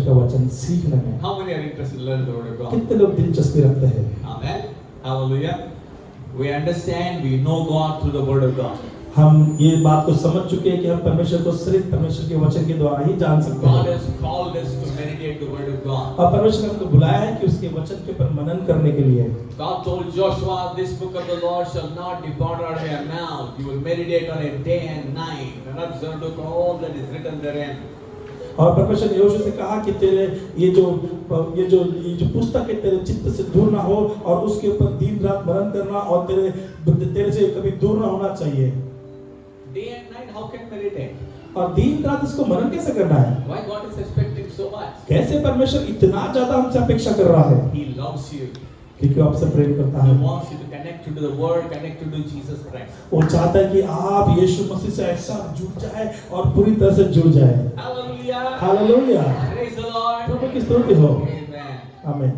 का वचन सीखने में How many are interested in learning the word of God? कितने लोग दिलचस्पी रखते हैं? Amen. Hallelujah. We understand, we know God through the word of God. हम ये बात को समझ चुके हैं कि हम परमेश्वर को सिर्फ परमेश्वर के वचन के द्वारा ही जान सकते God हैं। has called us to meditate the word of God. और परमेश्वर ने हमको बुलाया है कि उसके वचन के ऊपर मनन करने के लिए। God told Joshua, this book of the Lord shall not depart out of your mouth. You will meditate on it day and night, and observe to all that is written therein. और परमेश्वर ने यहोशू से कहा कि तेरे ये जो पुस्तक है तेरे चित्त से दूर ना हो और उसके ऊपर दिन रात मनन करना और तेरे से कभी दूर ना होना चाहिए। Day and night, how can meditate? और दिन रात इसको मनन कैसे करना है? Why God is expecting so much? कैसे परमेश्वर इतना ज्यादा हमसे अपेक्षा कर रहा है? He loves you. क्योंकि आपसे प्रेम करता He है। wants you to connect you to the Word, connect you to Jesus Christ. वो चाहता है कि आप यीशु मसीह से ऐसा जुड़ जाए और पूरी तरह से जुड़ जाए। Hallelujah. Hallelujah. Praise the Lord. प्रभु की स्तुति हो। Amen. आमीन।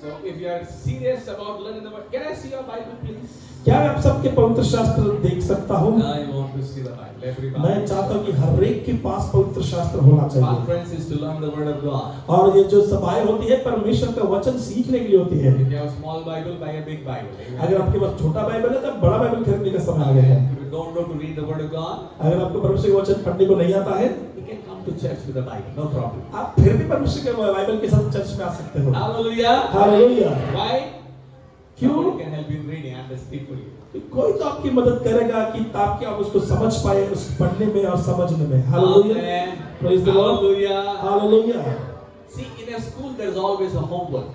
So if you are serious about learning the Word, can I see your Bible, please? क्या मैं आप सबके पवित्र शास्त्र देख सकता हूँ? I want to see the Bible. Everybody. मैं चाहता हूँ कि हर एक के पास पवित्र शास्त्र होना चाहिए। Conference is to learn the Word of God. और ये जो सभाएं होती है परमेश्वर का वचन सीखने के लिए होती है। If you have a small Bible, buy a big Bible. Amen. अगर आपके पास छोटा बाइबल है तो बड़ा बाइबल खरीदने का समय आ गया है। If you don't know to read the Word of God, अगर आपको परमेश्वर के वचन पढ़ने को नहीं आता है, you can come to church with the Bible. No problem. आप फिर भी परमेश्वर के बाइबल के साथ चर्च में आ सकते हो। Hallelujah. हालेलुया। Why? क्यों? Somebody can help you in reading and speak for you. कोई तो आपकी मदद करेगा कि ताकि आप उसको समझ पाए, उस पढ़ने में और समझने में। Hallelujah. Amen. Praise the Lord. Hallelujah. Hallelujah. See, in a school there is always a homework.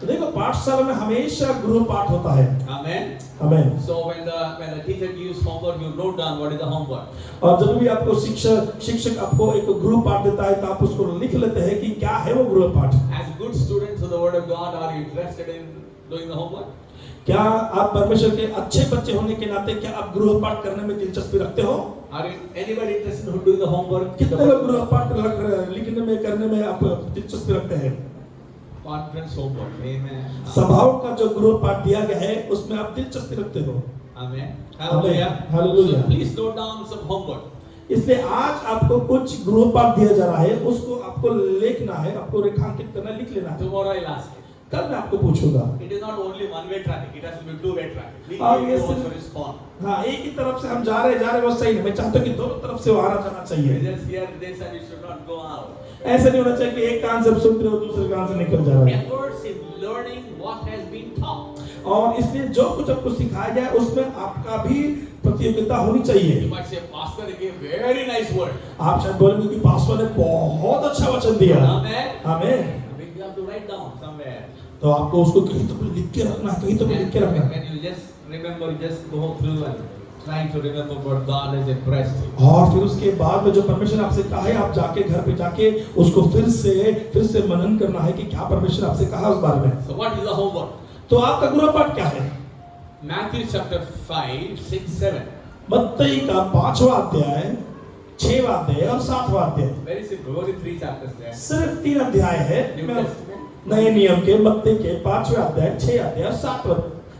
तो देखो पाठशाला में हमेशा गृह पाठ होता है। Amen. आमीन। So when the teacher gives homework, you note down what is the homework. और जब भी आपको शिक्षक आपको एक गृह पाठ देता है तो आप उसको लिख लेते हैं कि क्या है वो गृह पाठ। As good students of the Word of God, are you interested in doing the homework? क्या आप परमेश्वर के अच्छे बच्चे होने के नाते क्या आप गृह पाठ करने में दिलचस्पी रखते हो? Are anybody interested in doing the homework? कितने लोग गृह पाठ लिखने में करने में आप दिलचस्पी रखते हैं? Conference homework. Amen. सभाओं का जो गृह पाठ दिया गया है उसमें आप दिलचस्पी रखते हो। Amen. Hallelujah. Hallelujah. So please note down some homework. इसलिए आज आपको कुछ गृह पाठ दिया जा रहा है, उसको आपको लिखना है, आपको रेखांकित करना है, लिख लेना है। Tomorrow I'll ask you. कल मैं आपको पूछूंगा। It is not only one-way traffic; it has to be two-way traffic. We और need ये to also सिर्फ- respond. हाँ, एक ही तरफ से हम जा रहे वो सही नहीं। मैं चाहता हूँ कि दोनों तरफ से वो आना जाना We चाहिए। just hear this and it should not go out. ऐसा नहीं होना चाहिए कि एक कान से आप सुनते हो दूसरे कान से निकल जा रहा है। Efforts in learning what has been taught. और इसलिए जो कुछ आपको सिखाया गया है उसमें आपका भी प्रतियोगिता होनी चाहिए। You might say, Pastor gave very nice word. आप शायद बोलेंगे कि पास्टर ने बहुत अच्छा वचन दिया। Amen. आमीन। We have to write down somewhere. तो आपको उसको कहीं तो लिख के रखना है, कहीं तो लिख के रखना है। When you just remember, just go through and try to remember what God has impressed you. और फिर उसके बाद में जो परमेश्वर ने आपसे कहा है आप जाके घर पे जाके उसको फिर से मनन करना है कि क्या परमेश्वर आपसे कहा उस बारे में। So what is the homework? तो आपका गृह पाठ क्या है? Matthew chapter 5, 6, 7. मत्ती का 5वां अध्याय, 6वां अध्याय और 7वां अध्याय। Very simple. Only 3 chapters there. सिर्फ 3 अध्याय है New Testament. नए नियम के। मत्ती के 5वें अध्याय, 6 अध्याय और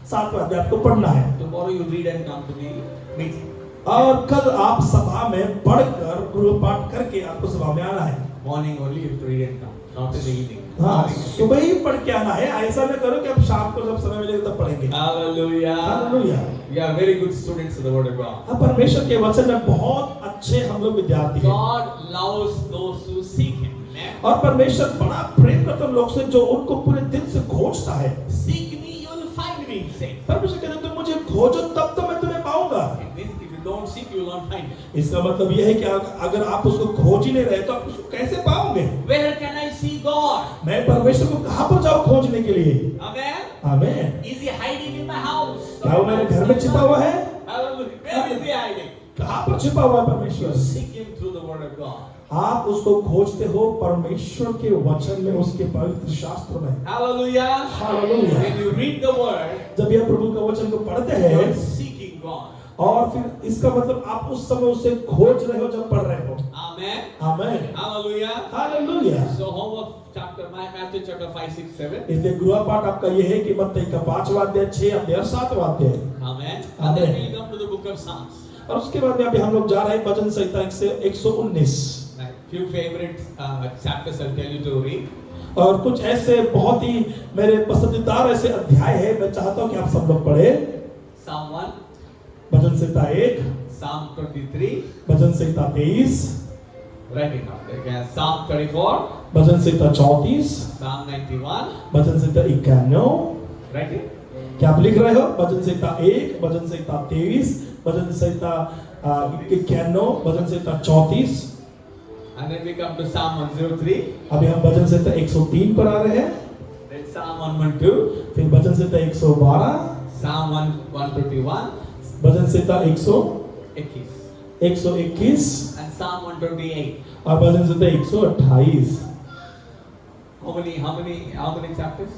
7वां अध्याय आपको पढ़ना है। Tomorrow you read and come to the meeting. और कल आप सभा में पढ़कर गृह पाठ करके आपको सभा में आना है। Morning only you have to read and come, not in the evening. हाँ, Morning. सुबह ही पढ़ के आना है। ऐसा न करो कि अब शाम को जब समय मिलेगा तब पढ़ेंगे। Hallelujah. Hallelujah. We are very good students of the Word of God. अब परमेश्वर के वचन में बहुत अच्छे हम लोग विद्यार्थी हैं। God loves those who seek Him. Amen. और परमेश्वर बड़ा प्रेम करता है लोग से जो उनको पूरे दिल से खोजता है। Seek me, you will find me. He says. परमेश्वर कहते हैं तुम मुझे खोजो तब तो मैं तुम्हें पाऊंगा। It means if you don't seek, you will not find it. इसका मतलब यह है कि अगर आप उसको खोज ही नहीं रहे तो आप उसको कैसे पाओगे? Where can I see God? मैं परमेश्वर को कहाँ पर जाऊँ खोजने के लिए? Amen. आमीन। Is He hiding in my house? क्या वो मेरे घर में छिपा हुआ है? Hallelujah. Where is He hiding? कहाँ पर छिपा हुआ है परमेश्वर? Seek Him through the Word of God. आप उसको खोजते हो परमेश्वर के वचन में, उसके पवित्र शास्त्र में। Hallelujah. Hallelujah. When you read the Word, जब यह प्रभु का वचन को पढ़ते you हैं are seeking God. और फिर इसका मतलब आप उस समय उसे खोज रहे हो जब पढ़ रहे हो। Amen. आमीन। Hallelujah. Hallelujah. So homework chapter Matthew chapter 5, 6, 7. इसलिए गृह पाठ आपका यह है कि मत्ती का 5वां अध्याय, 6 अध्याय और 7वां अध्याय। Amen. And then we'll come to the book of Psalms. और उसके बाद में अभी हम लोग जा रहे हैं भजन संहिता 119। Right. few favorite chapters I'll tell you to read. और कुछ ऐसे बहुत ही मेरे पसंदीदा ऐसे अध्याय है, मैं चाहता हूं कि आप सब लोग पढ़े। Psalm 1, bhajan Samhita 1, Psalm 23, bhajan Samhita 23, write it down. Again, Psalm 24, bhajan Samhita 34, Psalm 91, bhajan Samhita 91। write it. क्या आप लिख रहे हो? भजन संहिता 1, भजन संहिता 23, भजन संहिता 91, भजन संहिता 34। And then we come to Psalm 103, अभी हम भजन संहिता 103 पर आ रहे हैं। then Psalm 112, फिर भजन संहिता 112, Psalm 121, bhajan Samhita 21, 121 and Psalm 128. और भजन संहिता 128। How many chapters?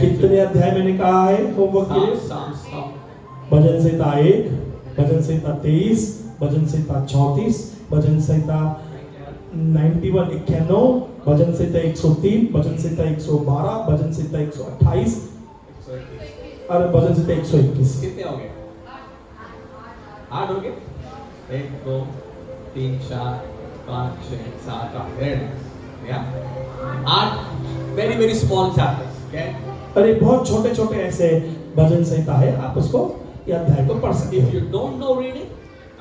कितने अध्याय मैंने कहा है होमवर्क के लिए? Psalm. भजन संहिता 1, भजन संहिता 23, भजन संहिता 34, भजन संहिता 91, 91, भजन संहिता 103, भजन संहिता 112, भजन संहिता 128 और भजन संहिता 121। कितने हो गए? 8 हो गए? 1, 2, 3, 4, 5, 6, 7, 8. Very nice. Yeah. 8 very small chapters. Okay. अरे बहुत छोटे छोटे ऐसे भजन संहिता है, आप उसको या अध्याय को पढ़ सकते If हो। you don't know reading,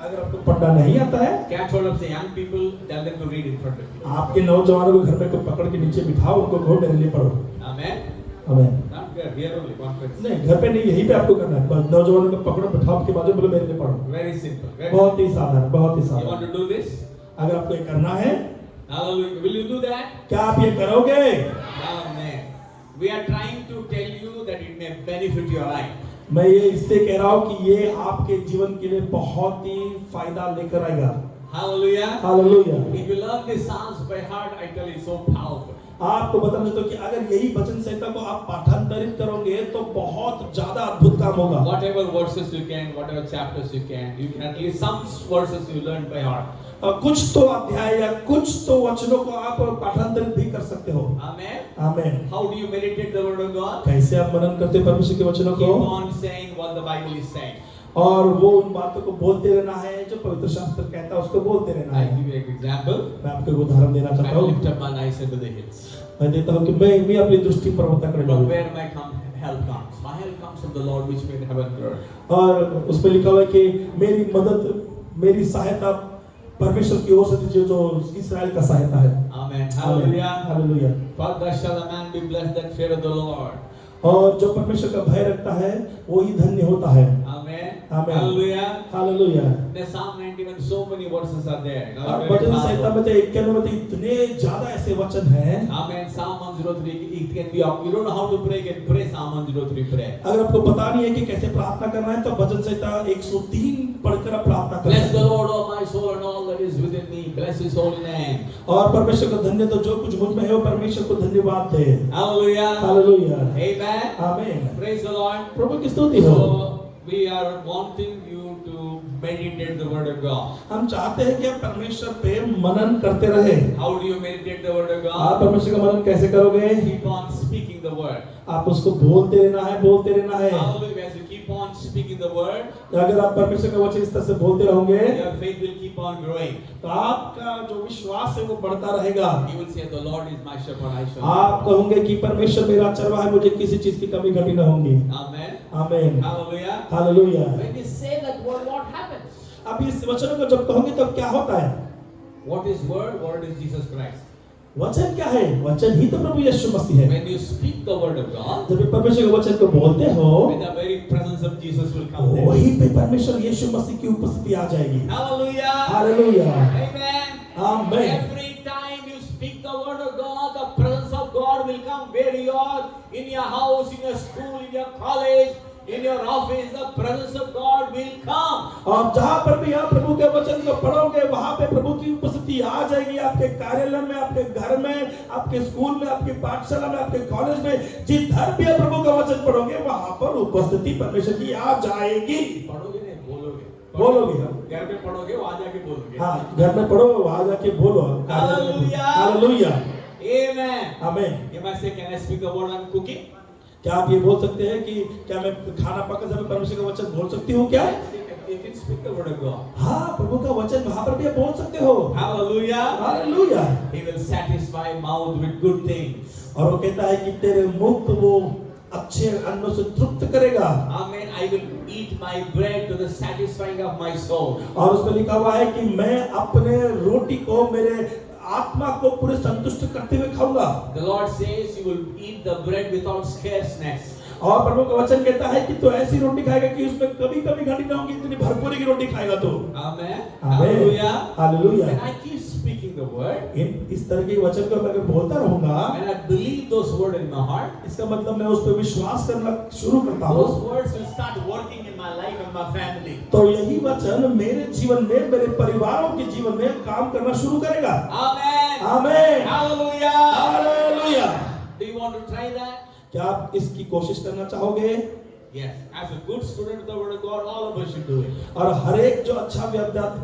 अगर आपको पढ़ना नहीं आता है, catch hold of the young people, tell them to read in front of you. आपके नौजवानों को घर पे को पकड़ के नीचे बिठाओ, उनको कहो मेरे लिए पढ़ो। Amen. आमीन। Not there. Here only conference. नहीं, घर पे नहीं, यहीं पे आपको करना है। बस नौजवानों को पकड़ो, बिठाओ, के बाद बोलो मेरे लिए पढ़ो। Very simple. Very बहुत ही साधारण, बहुत ही simple. You want साधारण। to do this? अगर आपको ये करना है, Hallelujah. Will you do that? क्या आप ये करोगे? Amen. We are trying to tell you that it may benefit your life. मैं ये इसलिए कह रहा हूँ कि ये आपके जीवन के लिए बहुत ही फायदा लेकर आएगा। Hallelujah. Hallelujah. If you learn the Psalms by heart, I tell you, it's so powerful. आपको बताना चाहता हूं कि अगर यही भजन संहिता को आप पाठांतरित करोगे तो बहुत ज्यादा अद्भुत काम होगा। Whatever verses you can, whatever chapters you can at least some verses you learn by heart. कुछ तो अध्याय या कुछ तो वचनों को आप पाठांतरित भी कर सकते हो। Amen. आमीन। How do you meditate the word of God? कैसे आप मनन करते हैं परमेश्वर के वचनों Keep को? on saying what the Bible is saying. और वो उन बातों को बोलते रहना है जो पवित्र शास्त्र कहता है, उसको बोलते रहना I है। give you an example. मैं आपको एक उदाहरण देना चाहता I हूँ। lift up my eyes into the hills. मैं देता हूँ कि मैं अपनी दृष्टि पर्वत तक From where my help comes. My help comes from the Lord which made heaven and earth. और उसमें लिखा हुआ है कि मेरी मदद, मेरी सहायता परमेश्वर की ओर से दीजिए जो इस्राएल का सहायता है। Amen. Hallelujah. Hallelujah. For thus shall a man be blessed that feareth the Lord. और जो परमेश्वर का भय रखता है वो ही धन्य होता है। Amen. Amen. Hallelujah. Hallelujah. The Psalm 91, so many verses are there. You know, और very भजन संहिता powerful. में तो 91 में तो इतने ज्यादा ऐसे वचन हैं। Amen. Psalm 103, it can be, you don't know how to pray, you can pray Psalm 103 prayer. अगर आपको पता नहीं है कि कैसे प्रार्थना करना है तो भजन संहिता 103 पढ़कर आप प्रार्थना कर Bless सकते the हैं। Lord, O my soul, and all that is within me. Bless His holy name. और परमेश्वर को धन्य तो जो कुछ मुझ में है वो परमेश्वर को धन्यवाद दे। Hallelujah. हालेलुया। Amen. आमीन। Praise the Lord. प्रभु की स्तुति हो। So we are wanting you to meditate the word of God. हम चाहते हैं कि आप परमेश्वर पे मनन करते रहे। How do you meditate the word of आप God? परमेश्वर का मनन कैसे करोगे? Keep on speaking the word. आप उसको बोलते रहना है, बोलते रहना है। Hallelujah. As you keep on speaking the word, अगर आप परमेश्वर का वचन इस तरह से बोलते रहोगे your faith will keep on growing. तो आपका जो विश्वास है वो बढ़ता रहेगा। You will say, "The Lord is my shepherd; I shall आप not want." कहोगे कि परमेश्वर मेरा चरवाहा है, मुझे किसी चीज की कमी घटी न होगी। Amen. आमीन। Hallelujah. Hallelujah. When you say that word, what happens? अब इस वचन को जब कहोगे तब क्या होता है? What is word? Word is Jesus Christ. वचन क्या है? वचन ही तो प्रभु यीशु मसीह है। When you speak the word of God, जब परमेश्वर के वचन को बोलते हो when the very presence of Jesus will come there. वहीं पे परमेश्वर यीशु मसीह की उपस्थिति आ जाएगी। Hallelujah. Hallelujah. Amen. Amen. Every time you speak the word of God, the presence of God will come where you are, in your house, in your school, in your college, in your office. The presence of God will come. और जहाँ पर भी आप प्रभु के वचन को पढ़ोगे वहाँ पे प्रभु की उपस्थिति आ जाएगी। आपके कार्यालय में, आपके घर में, आपके स्कूल में, आपकी पाठशाला में, आपके कॉलेज में, जिधर भी आप प्रभु का वचन पढ़ोगे वहाँ पर उपस्थिति परमेश्वर की आ जाएगी। पढ़ोगे नहीं, बोलोगे। बोलोगे हम। घर में पढ़ोगे, वहाँ जाके बोलोगे। हाँ, घर में पढ़ो, वहाँ जाके बोलो। Hallelujah. हालेलुया। Amen. आमीन। You might say, "Can I speak the word on cooking?" क्या आप ये बोल सकते हैं कि क्या मैं खाना पकाते समय परमेश्वर का वचन बोल सकती हूँ क्या? You can speak the word of God. हाँ, प्रभु का वचन वहां पर भी आप बोल सकते हो। Hallelujah. Hallelujah. He will satisfy mouth with good things. और वो कहता है कि तेरे मुख को वो अच्छे अन्नों से तृप्त करेगा। Amen. I will eat my bread to the satisfying of my soul. और उसमें लिखा हुआ है कि मैं अपने रोटी को मेरे आत्मा को पूरे संतुष्ट करते हुए खाऊंगा। The Lord says you will eat the bread without scarceness. और प्रभु का वचन कहता है कि तो ऐसी रोटी खाएगा कि उसमें कभी कभी घटी ना होगी, इतनी भरपूरी की रोटी खाएगा तो। Amen. आमीन। Hallelujah. Hallelujah. And I keep speaking the word. इस तरह के वचन को मैं अगर बोलता रहूंगा, And I believe those words in my heart. इसका मतलब मैं उस पर विश्वास करना शुरू करता हूँ। Those words will start working in my life and my family. तो यही वचन मेरे जीवन में, मेरे परिवारों के जीवन में काम करना शुरू करेगा। Amen. आमीन। Hallelujah. Hallelujah. Do you want to try that? क्या आप इसकी कोशिश करना चाहोगे? Yes. As a good student of the word of God, all of us should do it. और हर एक जो अच्छा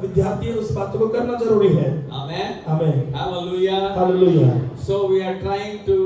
विद्यार्थी है उस बात को करना जरूरी है। Amen. आमीन। Hallelujah. Hallelujah. So we are trying to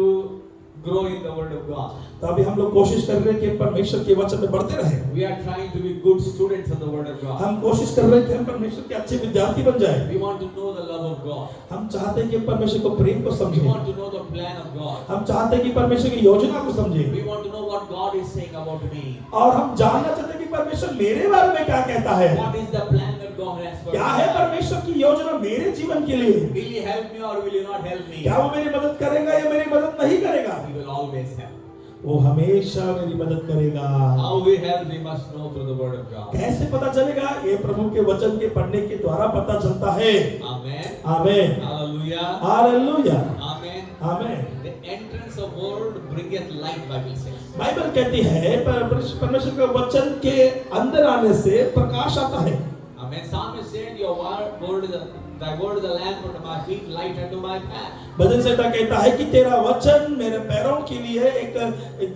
grow in the word of God. तो अभी हम लोग कोशिश कर रहे हैं कि परमेश्वर के वचन में बढ़ते रहें। We are trying to be good students of the word of God. हम कोशिश कर रहे हैं कि हम परमेश्वर के अच्छे विद्यार्थी बन जाएं। We want to know the love of God. हम चाहते हैं कि परमेश्वर को प्रेम को We समझें। want to know the plan of God. हम चाहते हैं कि परमेश्वर की योजना को समझें। We want to know what God is saying about me. और हम जानना चाहते हैं कि परमेश्वर मेरे बारे में क्या कहता है। What is the plan that God has for क्या है me? परमेश्वर की योजना मेरे जीवन के लिए? Will He help me or will He not help me? क्या वो मेरी मदद करेगा या मेरी मदद नहीं करेगा? He will always help. वो हमेशा मेरी मदद करेगा। How we help, we must know through the word of God. कैसे पता चलेगा? ये प्रभु के वचन के पढ़ने के द्वारा पता चलता है। Amen. आमीन। Hallelujah. हालेलुया। Amen. आमीन। The entrance of word bringeth light, Bible says. Bible कहती है परमेश्वर का वचन के अंदर आने से प्रकाश आता है। Amen. Psalmist said, "Your word is thy word is a lamp unto my feet, light unto my path." भजन संहिता कहता है कि तेरा वचन मेरे पैरों के लिए एक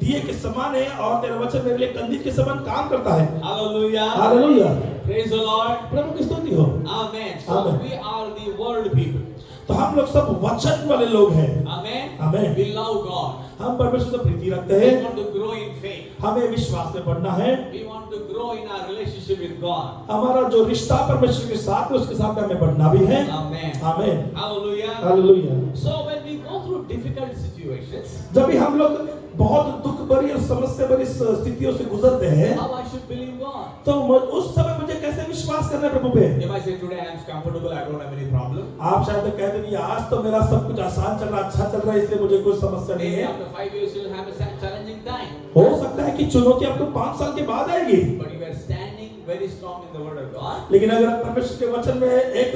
दिए के समान है और तेरा वचन मेरे लिए कंदील के समान काम करता है। Hallelujah. Hallelujah. Praise the Lord. प्रभु की स्तुति हो। Amen. So Amen. we are the word people. तो हम लोग सब वचन वाले लोग हैं। Amen. Amen. We love God. हम परमेश्वर से प्रीति रखते We हैं। want to grow in faith. हमें विश्वास में बढ़ना है। We want to grow in our relationship with God. हमारा जो रिश्ता परमेश्वर के साथ है उसके साथ हमें बढ़ना भी है। Amen. आमीन। Hallelujah. Hallelujah. So when we go through difficult situations, जब भी हम लोग बहुत दुख भरी और समस्या भरी स्थितियों से गुजरते हैं, how I should believe God? तो उस समय मुझे कैसे विश्वास करना है प्रभु पे? If I say today I am comfortable, I don't have any problem. आप शायद कहते हैं कि आज तो मेरा सब कुछ आसान चल रहा, अच्छा चल रहा है, इसलिए मुझे कोई समस्या नहीं Maybe है। after 5 years you'll have a challenging time. हो सकता है कि चुनौती आपको 5 साल के बाद आएगी, But you are standing very strong in the word of God. लेकिन अगर आप परमेश्वर के वचन में एक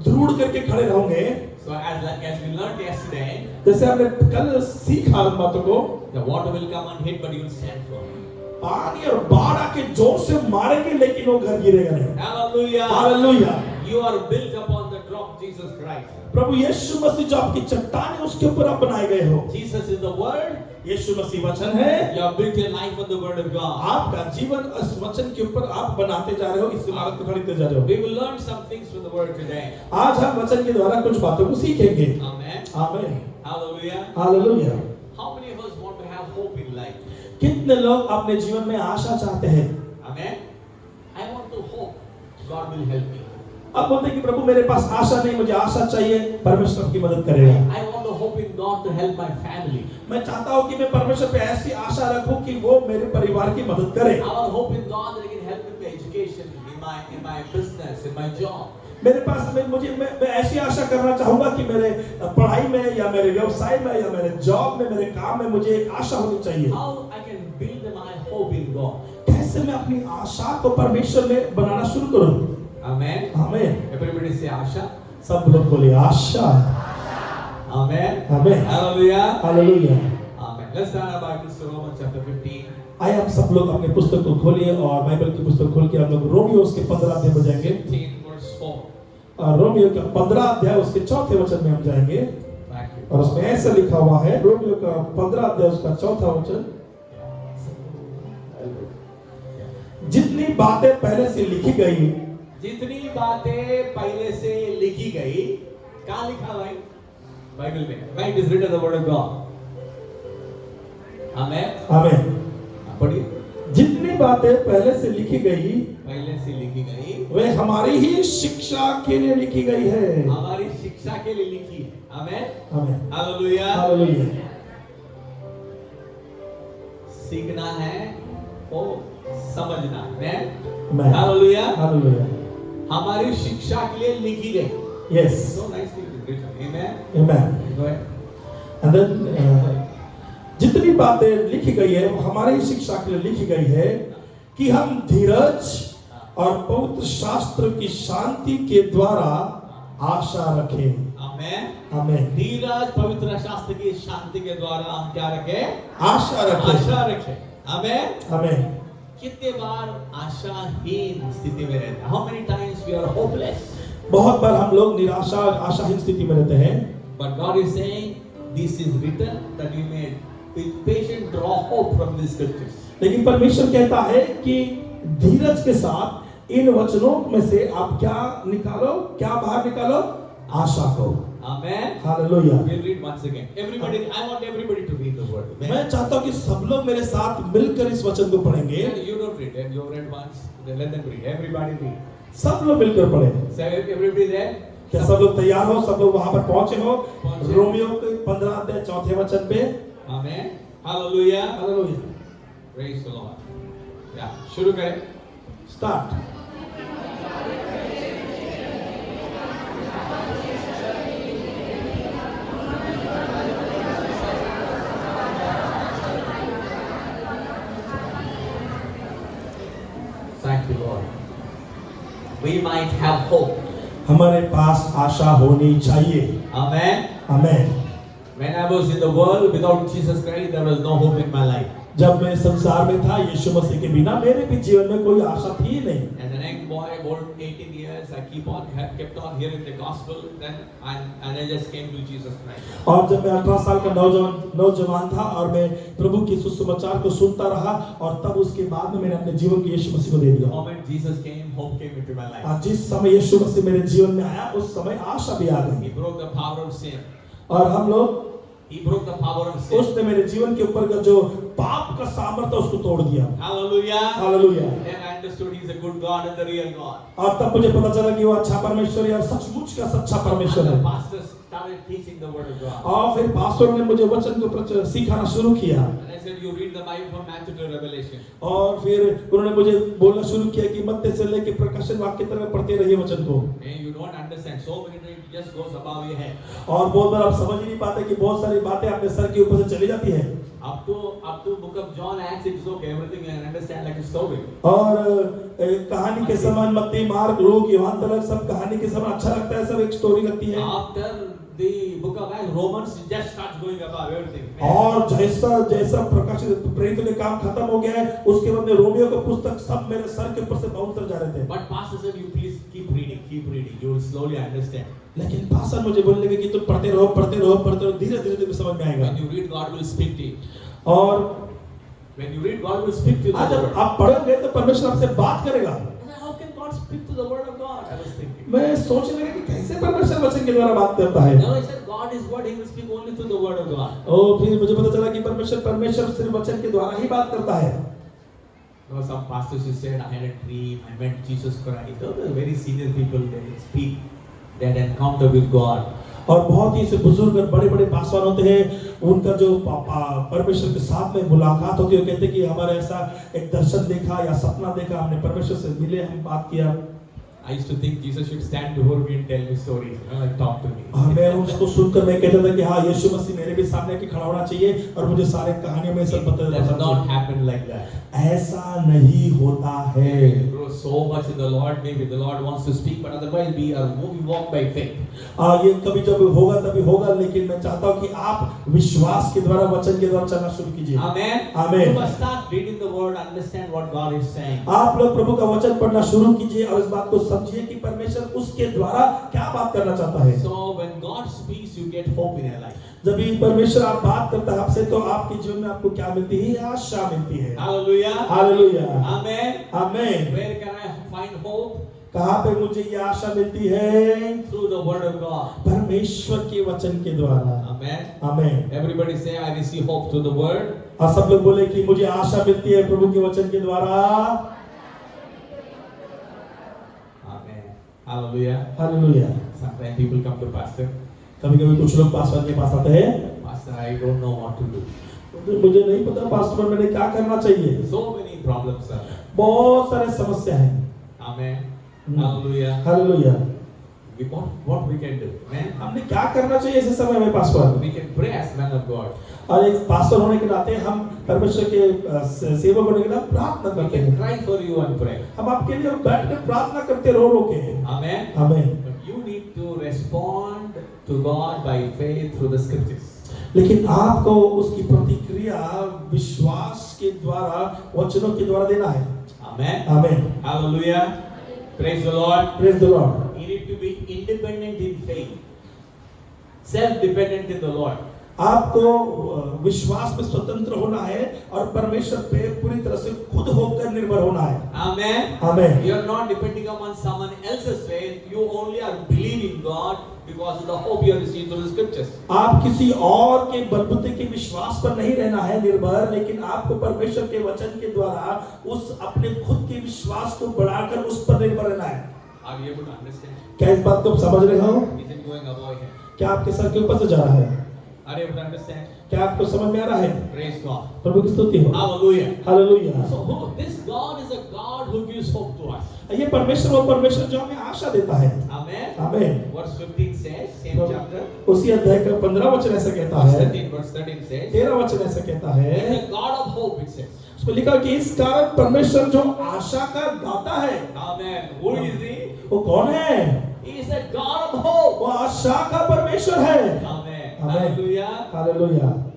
दृढ़ करके खड़े रहोगे, So as we learned yesterday, जैसे हमने कल सीखा इन बातों को, the water will come and hit, but you will stand firm. पानी और बाढ़ आके जोर से मारेंगे लेकिन वो घर गिरेगा नहीं। Hallelujah. Hallelujah. You are built upon the rock Jesus Christ. प्रभु यीशु मसीह जो आपकी चट्टान है उसके ऊपर आप बनाए गए हो। Jesus is the word. यीशु मसीह वचन है। You have built your life on the word of God. आपका जीवन इस वचन के ऊपर आप बनाते जा रहे हो, इस इमारत को खरीदते जा रहे हो। We will learn some things from the word today. आज हम वचन के द्वारा कुछ बातों को सीखेंगे। Amen. आमीन। Hallelujah. Hallelujah. How many of us want to have hope in life? कितने लोग अपने जीवन में आशा चाहते हैं? Amen. I want to hope God will help me. अब बोलते हैं कि प्रभु मेरे पास आशा नहीं, मुझे आशा चाहिए, परमेश्वर की मदद करेगा। I want to hope in God to help my family. मैं चाहता हूँ कि मैं परमेश्वर पे ऐसी आशा रखूं कि वो मेरे परिवार की मदद करे। I want to hope in God that He can help me in my education, in my business, in my job. मेरे पास मैं ऐसी आशा करना चाहूंगा कि मेरे पढ़ाई में या मेरे व्यवसाय में या मेरे जॉब में, मेरे काम में मुझे एक आशा होनी चाहिए। How I can build my hope in God. कैसे मैं अपनी आशा को परमेश्वर में बनाना शुरू करूं? Amen. आमीन। Everybody say आशा. सब लोग बोले आशा। Amen. आमीन। Hallelujah. Hallelujah. Amen. Let's turn our Bibles to Romans chapter 15. आइए हम सब लोग अपने पुस्तक को खोलिए और बाइबल की पुस्तक खोल के हम लोग रोमियो उसके 15 अध्याय में जाएंगे। 15 verse 4. और रोमियो का 15 अध्याय उसके 4थे वचन में हम जाएंगे। Thank you. और उसमें ऐसा लिखा हुआ है, रोमियो का 15 अध्याय उसका 4था वचन, जितनी बातें पहले से लिखी गई, जितनी बातें पहले से लिखी गई, कहाँ लिखा भाई? बाइबल में. Right is written the word of God. आमेन। आमेन। पढ़िए। जितनी बातें पहले से लिखी गई पहले से लिखी गई वे हमारी ही शिक्षा के लिए लिखी गई है। हमारी शिक्षा के लिए लिखी है। आमेन। आमेन। हालेलुया। हालेलुया। सीखना है वो समझना है। मैं हालेलुया। हालेलुया। हमारी शिक्षा के लिए लिखी गई। Yes. So nicely written. Amen. Amen. Go ahead. And then जितनी बातें लिखी गई है वो हमारी शिक्षा के लिए लिखी गई है कि हम धीरज और पवित्र शास्त्र की शांति के द्वारा आशा रखें। आमेन। आमेन। धीरज पवित्र शास्त्र की शांति के द्वारा हम क्या रखें? आशा रखें। आशा रखें। आमेन। आमेन। कितने बार आशाहीन स्थिति में रहते हैं? How many times we are hopeless? बहुत बार हम लोग निराशा और आशाहीन स्थिति में रहते हैं। But God is saying, this is written that you may with patience draw hope from these scriptures. लेकिन परमेश्वर कहता है कि धीरज के साथ इन वचनों में से आप क्या निकालो, क्या बाहर निकालो? आशा को। Amen. Hallelujah. We'll read once again. Everybody, I want everybody to read the word. मैं चाहता हूं कि सब लोग मेरे साथ मिलकर इस वचन को पढ़ेंगे। You don't read it. You read once. Then let them read. Everybody read. सब लोग मिलकर पढ़े। So everybody there? क्या सब लोग तैयार हो? सब लोग वहां पर पहुंचे हो? पहुंचे। रोमियो के 15 अध्याय 4 वचन पे। Amen. Hallelujah. Hallelujah. Praise the Lord. Yeah. शुरू करें. Start. Thank you, Lord. We might have hope. हमारे पास आशा होनी चाहिए। Amen. Amen. When I was in the world without Jesus Christ, there was no hope in my life. जब मैं संसार में था यीशु मसीह के बिना मेरे भी जीवन में कोई आशा थी ही नहीं। As a young boy, about 18 years, I kept on hearing the gospel, then and I just came to Jesus Christ. और जब मैं 18 साल का नौजवान था और मैं प्रभु के सुसमाचार को सुनता रहा और तब उसके बाद में मैंने अपने जीवन को यीशु मसीह को दे दिया। The moment Jesus came, hope came into my life. जिस समय यीशु मसीह मेरे जीवन में आया उस समय आशा भी आ गई। He broke the power of sin. और हम लोग He broke the power of sin. उसने मेरे जीवन के ऊपर का जो पाप का सामर्थ्य उसको तोड़ दिया। Hallelujah. Hallelujah. Then I understood He's a good God and the real God. और तब मुझे पता चला कि वो अच्छा परमेश्वर है और सचमुच का सच्चा परमेश्वर And है। the pastor started teaching the word of God. और फिर पास्टर ने मुझे वचन को सिखाना शुरू किया। And I said, you read the Bible from Matthew to Revelation. और फिर उन्होंने मुझे बोलना शुरू किया कि मत्ती से लेके प्रकाशन वाक्य तक पढ़ते रहिए वचन को। And you don't understand. So many times it just goes above your head. और बहुत बार आप समझ ही नहीं पाते कि बहुत सारी बातें आपके सर के ऊपर से चली जाती है। Up to book of John, Acts, it's okay. Everything you can understand like a story. और कहानी के समान मत्ती, मार्क, लूक, यूहन्ना तक सब कहानी के समान अच्छा लगता है, सब एक स्टोरी लगती है। After the book of Acts, Romans just starts going above everything. और जैसा प्रकाशित प्रेरितों के काम खत्म हो गया है उसके बाद में रोमियो का पुस्तक सब मेरे सर के ऊपर से बाउंसर जा रहे थे। But pastor said, you please keep reading. You will slowly understand. लेकिन पास्टर मुझे बोलने लगे कि तुम पढ़ते रहो, धीरे-धीरे तुम्हें समझ में आएगा। When you read, God will speak to you. और When you read, God will speak to you. आज जब आप पढ़ोगे तो परमेश्वर आपसे बात करेगा। How can God speak to the word of God? I was thinking. मैं सोचने लगा कि कैसे परमेश्वर वचन के द्वारा बात करता है। No, I said God is what He will speak only through the word of God. और फिर मुझे पता चला कि परमेश्वर सिर्फ वचन के द्वारा ही बात करता है। No, some pastors who said, I had a dream, I met Jesus Christ. Those are very senior people. They speak that encounter with God. और बहुत ही से बुजुर्ग और बड़े-बड़े पासवान होते हैं, उनका जो परमेश्वर के साथ में मुलाकात होती है, वो कहते हैं कि हमारे ऐसा एक दर्शन देखा या सपना देखा, हमने परमेश्वर से मिले, हम बात किया। I used to think Jesus should stand before me and tell me stories, like talk to me. मैं उसको सुनकर मैं कहता था कि हाँ यीशु मसीह मेरे भी सामने के खड़ा होना चाहिए और मुझे सारे कहानियों में सब पता Does चलना not चाहिए। happen like that. ऐसा नहीं होता है। We grow so much in the Lord, maybe the Lord wants to speak, but otherwise we walk by faith. ये कभी जब होगा तभी होगा, लेकिन मैं चाहता हूँ कि आप विश्वास के द्वारा वचन के द्वारा चलना शुरू कीजिए। Amen. Amen. You must start reading the word, understand what God is saying. आप लोग प्रभु का वचन पढ़ना शुरू कीजिए और इस बात को समझिए कि परमेश्वर उसके द्वारा क्या बात करना चाहता है। So when God speaks, you get hope in your life. जब भी परमेश्वर आप बात करता है आपसे तो आपके जीवन में आपको क्या मिलती है? आशा मिलती है। Hallelujah. Hallelujah. Amen. Amen. Where can I find hope? कहाँ पे मुझे ये आशा मिलती है? Through the word of God. परमेश्वर के वचन के द्वारा। Amen. Amen. Everybody say, I receive hope through the word. और सब लोग बोले कि मुझे आशा मिलती है प्रभु के वचन के द्वारा। Amen. Hallelujah. Hallelujah. Sometimes people come to pastor. कभी-कभी कुछ लोग पास्टर के पास आते हैं, Pastor, I don't know what to do. मुझे नहीं पता पास्टर मैंने क्या करना चाहिए। So many problems are there. बहुत सारे समस्या हैं। Amen. Hallelujah. Hallelujah. What we can do? Amen. हमने क्या करना चाहिए ऐसे समय में pastor? We can pray as men of God. और एक पास्टर होने के नाते हम परमेश्वर के सेवक होने के नाते प्रार्थना We करते can हैं। cry for you and pray. हम आपके लिए बैठ कर प्रार्थना करते रो के। Amen. Amen. But you need to respond to God by faith through the scriptures. लेकिन आपको उसकी प्रतिक्रिया विश्वास के द्वारा, वचनों के द्वारा देना है। Amen. Amen. Hallelujah. Praise the Lord. Praise the Lord. You need to be independent in faith, self-dependent in the Lord. आपको विश्वास में स्वतंत्र होना है और परमेश्वर पे पूरी तरह से खुद होकर निर्भर होना है। Amen. Amen. You are not depending upon someone else's faith. You only are believing God because of the hope you have received through the scriptures. आप किसी और के बलबूते के विश्वास पर नहीं रहना है निर्भर, लेकिन आपको परमेश्वर के वचन के द्वारा उस अपने खुद के विश्वास को बढ़ाकर उस पर निर्भर रहना है। Are you able to understand? क्या इस बात को आप समझ रहे हो? Is it going above here? क्या आपके सर के ऊपर से जा रहा है? Are you able to understand? क्या आपको समझ में आ रहा है? Praise God. प्रभु की स्तुति हो। Hallelujah. Hallelujah. So this God is a God who gives hope to us. ये परमेश्वर वो परमेश्वर जो हमें आशा देता है। Amen. आमेन। Verse 15 says, same chapter. उसी अध्याय का 15 वचन ऐसा कहता Verse है। 13, verse 13 says, 13 वचन ऐसा कहता He है। is a God of hope, it says. उसमें लिखा कि इस कारण परमेश्वर जो आशा का दाता है। Amen. Who is he? वो कौन है? He is a God of hope. वो आशा का परमेश्वर है। Amen. Amen. Hallelujah. Hallelujah.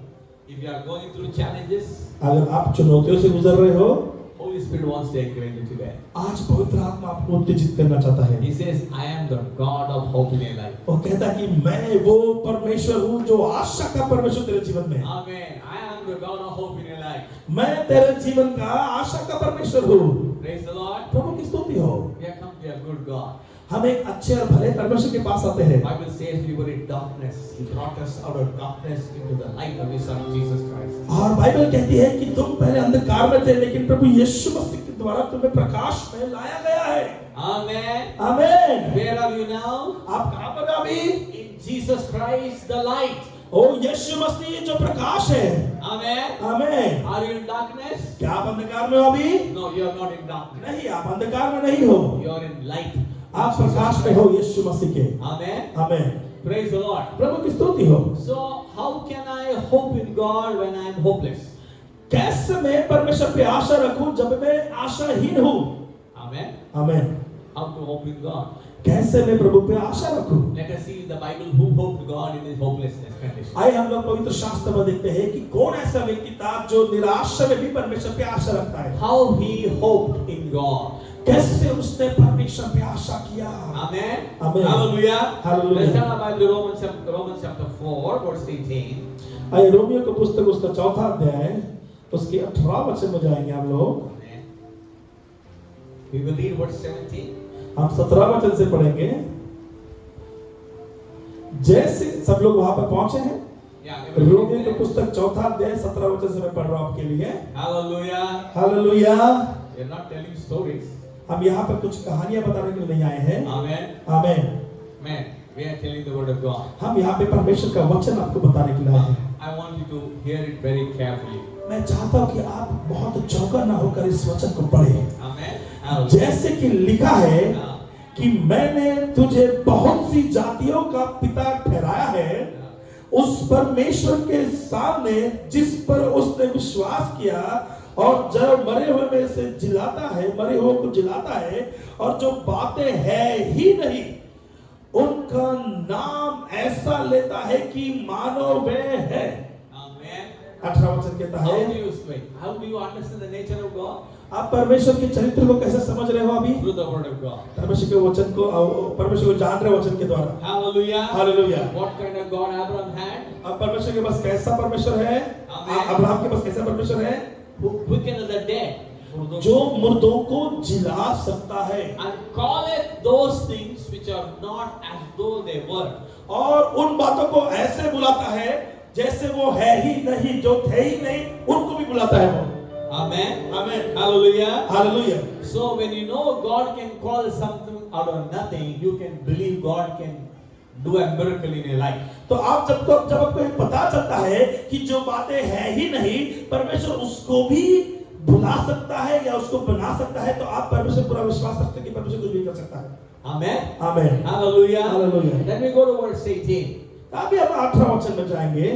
If you are going through challenges, अगर आप चुनौतियों से गुजर रहे हो, Holy Spirit wants to encourage you today. आज पवित्र आत्मा आपको उत्तेजित करना चाहता है। He says, I am the God of hope in your life. वो कहता है कि मैं वो परमेश्वर हूँ जो आशा का परमेश्वर तेरे जीवन में है। Amen. I am the God of hope in your life. मैं तेरे जीवन का आशा का परमेश्वर हूँ। Praise the Lord. प्रभु की स्तुति हो। We have come to a good God. हम एक अच्छे और भले परमेश्वर के पास आते हैं। Bible says we were in darkness. He brought us out of darkness into the light of His Son Jesus Christ. और बाइबल कहती है कि तुम पहले अंधकार में थे, लेकिन प्रभु यीशु मसीह के द्वारा तुम्हें प्रकाश में लाया गया है। Amen. Amen. Where are you now? आप कहाँ पर हैं अभी? In Jesus Christ, the light. ओ यीशु मसीह जो प्रकाश है। Amen. Amen. Are you in darkness? क्या आप अंधकार में हो अभी? No, you are not in darkness. नहीं, आप अंधकार में नहीं हो। You are in light. आप प्रकाश में हो यीशु मसीह के। Amen. Amen. Praise the Lord. प्रभु की स्तुति हो। So, how can I hope in God when I am hopeless? कैसे मैं परमेश्वर पे आशा रखूं जब मैं आशाहीन हूं? Amen. Amen. How to hope in God? कैसे मैं प्रभु पे आशा रखूं? Let us see in the Bible who hoped God in his hopelessness condition. आइए हम लोग पवित्र शास्त्र में देखते हैं कि कौन ऐसा व्यक्ति था जो निराशा में भी परमेश्वर पे आशा रखता है। How he hoped in God. कैसे उसने परमेश्वर पे आशा किया? Amen. Amen. Hallelujah. Hallelujah. Let's turn our Bible to Romans chapter 4, verse 18. आइए रोमियो की पुस्तक उसका 4था अध्याय उसके 18 वचन में जाएंगे हम लोग। Amen. We will read verse 17. हम 17 वचन से पढ़ेंगे। जैसे सब लोग वहां पर पहुंचे हैं। Yeah. रोमियो की पुस्तक 4था अध्याय 17 वचन से मैं पढ़ रहा हूं आपके लिए। Hallelujah. Hallelujah. We are not telling stories. हम यहाँ पर कुछ कहानियां बताने के लिए नहीं आए हैं। Amen. Amen. Man, we are telling the word of God. हम यहाँ पे परमेश्वर का वचन आपको बताने के लिए आए हैं। I want you to hear it very carefully. मैं चाहता हूँ कि आप बहुत चौकन्ना होकर इस वचन को पढ़ें। Amen. Hallelujah. जैसे कि लिखा है कि मैंने तुझे बहुत सी जातियों का पिता ठहराया है, उस परमेश्वर के सामने जिस पर उसने विश्वास किया और जब मरे हुए में से जिलाता है, मरे हुए को जिलाता है और जो बातें है ही नहीं उनका नाम ऐसा लेता है कि मानो वे है। Amen. 18 वचन कहता How है। do you explain? How do you understand the nature of God? आप परमेश्वर के चरित्र को कैसे समझ रहे हो अभी? Through the word of God. परमेश्वर के वचन को, परमेश्वर को जान रहे वचन के द्वारा। Hallelujah. Hallelujah. What kind of God Abraham had? अब परमेश्वर के पास कैसा परमेश्वर है? Amen. अब्राहम के पास कैसा परमेश्वर है? Who quickened the dead. मुर्दों जो मुर्दों को जिला सकता है and calleth those things which are not as though they were. और उन बातों को ऐसे बुलाता है जैसे वो है ही नहीं, जो थे ही नहीं उनको भी बुलाता है वो। Amen. आमीन, Hallelujah. Hallelujah. So when you know God can call something out of nothing, you can believe God can do a miracle in your life. तो आप जब आपको ये पता चलता है कि जो बातें है ही नहीं परमेश्वर उसको भी बुला सकता है या उसको बना सकता है, तो आप परमेश्वर पूरा विश्वास रखते हैं कि परमेश्वर कुछ भी कर सकता है। Amen. आमीन, Hallelujah. Hallelujah. Then we go to verse 18. अभी हम 18 वचन में जाएंगे।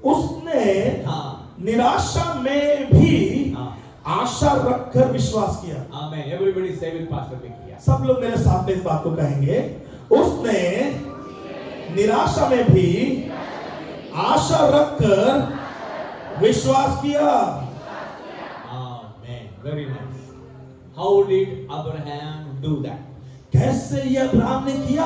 उसने हाँ। निराशा में भी हाँ। आशा रखकर विश्वास किया। Amen. Everybody say with Pastor Vicky. सब लोग मेरे साथ में इस बात को कहेंगे। उसने निराशा में भी आशा रखकर विश्वास किया। Amen. Very nice. How did Abraham do that? कैसे ये अब्राहम ने किया?